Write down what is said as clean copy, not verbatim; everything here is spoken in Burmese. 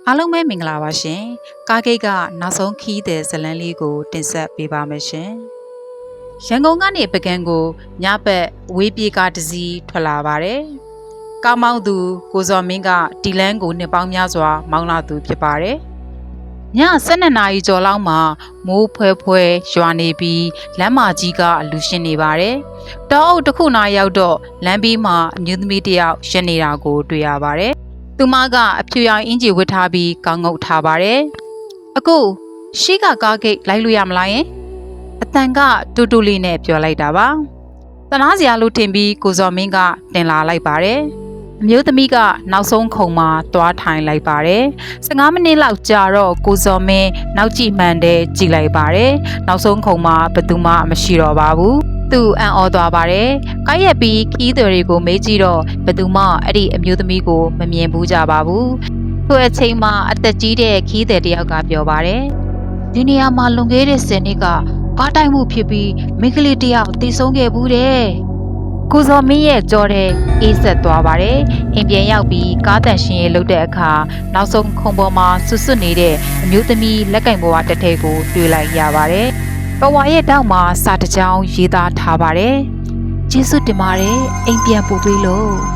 အားလုံးပဲမင်္ဂလာပါရှင်။ကားဂိတ်ကနောက်ဆုံးခီးတဲ့ဇလန်းလေးကိုတင်ဆက်ပေးပါမယ်ရှင်။ရန်ကုန်ကနေပကံကိုညဘက်ဝေးပြေကားတစ်စီးထွက်လာပါတယ်။ကားမောင်းသူကိုစော်မင်းကဒီလန်းကိုနှစ်ပေါင်းများစွာမောင်းလာသူဖြစ်ပါတယ်။ည12နာရီကျော်လောက်မှာမိုးဖွဲဖွဲရွာနေပြီးလမ်းမကြီးကလူရှင်းနေပါတယ်။တောအုပ်တစ်ခုနာရောက်တော့လမ်းဘေးမှာအမျိုးသမီးတစ်ယောက်ရှင်းနေတာကိုတွေ့ရပါတယ်။သူမကအဖြူရောင်အင်ဂျီဝတ်ထားပြီးကောင်းငုတ်ထားပါတယ်။အခုရှေ့ကကားဂိတ်လိုက်လို့ရမလားယင်အတန်ကတူတူလေးနဲ့ပြောလိုက်တာပါ။တနာစရာလို့ထင်ပြီးကိုစော်မင်းကတင်လာလိုက်ပါတယ်။အမျိုးသမီးကနောက်ဆုံးခုံမှာသွားထိုင်လိုက်ပါတယ်။15မိနစ်လောက်ကြာတော့ကိုစော်မင်းနောက်ကြည့်မှန်တဲ့ကြည့်လိုက်ပါတယ်။နောက်ဆုံးခုံမှာဘယ်သူမှမရှိတော့ပါဘူး။သူအံ့ဩသွားပါတယ်။ကားရက်ပြီးခီးသည်တွေကိုမေးကြည့်တော့ဘယ်သူမှအဲ့ဒီအမျိုးသမီးကိုမမြင်ဘူးကြပါဘူး။သူ့အချိန်မှာအသက်ကြီးတဲ့ခီးသည်တယောက်ကပြောပါတယ်။ဒီနေရာမှာလွန်ခဲ့တဲ့10နှစ်ကကားတိုက်မှုဖြစ်ပြီးမိန်းကလေးတယောက်သေဆုံးခဲ့ဘူးတဲ့။ကိုစော်မင်းရဲ့ကြောတဲ့အေးဆက်သွားပါတယ်။အိမ်ပြန်ရောက်ပြီးကားတန်ရှင်ရဲ့လုပ်တဲ့အခါနောက်ဆုံးခုံပေါ်မှာဆွတ်နေတဲ့အမျိုးသမီးလက်ကင်ပေါ်ကတစ်ထည်ကိုတွေ့လိုက်ရပါတယ်။ပဝါရဲ့တောက်မှာစာတစ်ကြောင်းရေးသားထားပါတယ်။ကျေးဇူးတင်ပါတယ်အိမ်ပြန်ပို့ပေးလို့